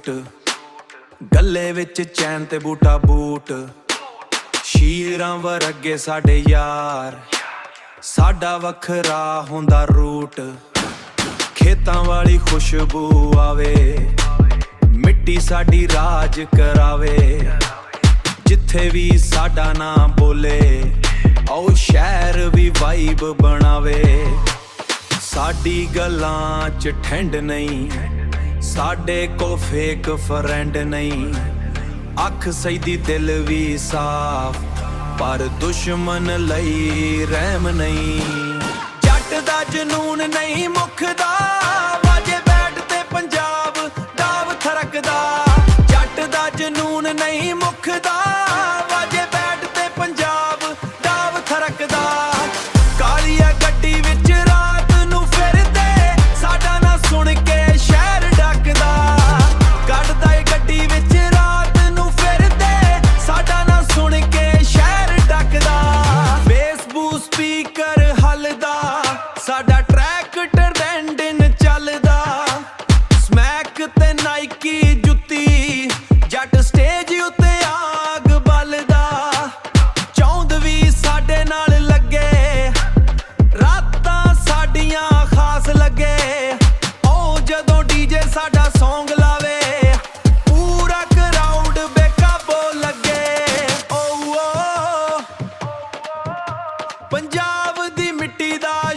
Suit, ਗੱਲੇ ਵਿੱਚ ਚੈਨ ਤੇ ਬੂਟਾ ਬੂਟ। ਸ਼ੀਰਾਂ ਵਰਗੇ ਸਾਡੇ ਯਾਰ, ਸਾਡਾ ਵੱਖਰਾ ਹੁੰਦਾ ਰੂਟ। ਖੇਤਾਂ ਵਾਲੀ ਖੁਸ਼ਬੂ ਆਵੇ, ਮਿੱਟੀ ਸਾਡੀ ਰਾਜ ਕਰਾਵੇ। ਜਿੱਥੇ ਵੀ ਸਾਡਾ ਨਾਂ ਬੋਲੇ, ਆਓ ਸ਼ਹਿਰ ਵੀ ਵਾਈਬ ਬਣਾਵੇ। ਸਾਡੀ ਗੱਲਾਂ 'ਚ ਠੰਡ ਨਹੀਂ, ਸਾਡੇ ਕੋਲ ਫੇਕ ਫਰੈਂਡ ਨਹੀਂ। ਅੱਖ ਸਈਦੀ ਦਿਲ ਵੀ ਸਾਫ਼, ਪਰ ਦੁਸ਼ਮਣ ਲਈ ਰਹਿਮ ਨਹੀਂ। ਜੱਟ ਦਾ ਜਨੂਨ ਨਹੀਂ ਮੁੱਕਦਾ, ਵਾਜੇ ਬੈਠ ਤੇ ਪੰਜਾਬ ਡਾਵ ਥਰਕਦਾ। ਜੱਟ ਦਾ ਜਨੂਨ ਨਹੀਂ ਮੁੱਕਦਾ, ਵਾਜੇ ਬੈਠ ਤੇ ਪੰਜਾਬ ਡਾਵ ਥਰਕਦਾ। ਕਾਲੀਆ ਗੱਡੀ ਵਿੱਚ ਰਾਤ ਨੂੰ ਫਿਰਦੇ, ਸਾਡਾ ਨਾਂ ਸੁਣ ਕੇ ਸ਼ਹਿਰ ਡੱਕਦਾ। ਕੱਢਦਾ ਏ ਗੱਡੀ ਵਿੱਚ ਰਾਤ ਨੂੰ ਫਿਰਦੇ, ਸਾਡਾ ਨਾਂ ਸੁਣ ਕੇ ਸ਼ਹਿਰ ਡੱਕਦਾ। ਬੇਸਬੂ ਸਪੀਕਰ ਹੱਲਦਾ, ਸਾਡਾ ਟਰੈਕ ਟਰੈਂਡਿੰਗ ਚੱਲਦਾ। ਸਮੈਕ ਤੇ ਨਾਈਕੀ ਜੁੱਤੀ, ਜੱਟ ਸਟੇਜ ਉੱਤੇ ਆਗ ਬਲਦਾ। ਚੌਂਦ ਵੀ ਸਾਡੇ ਨਾਲ ਲੱਗੇ, ਰਾਤਾਂ ਸਾਡੀਆਂ ਖਾਸ ਲੱਗੇ। ਉਹ ਜਦੋਂ ਡੀਜੇ ਸਾਡਾ ਸੌਂਗ ਲਾਵੇ, ਪੂਰਾ ਕਰਾਊਡ ਬੇਕਾਬੂ ਲੱਗੇ। ਓ ਪੰਜਾਬ ਦੀ ਮਿੱਟੀ ਦਾ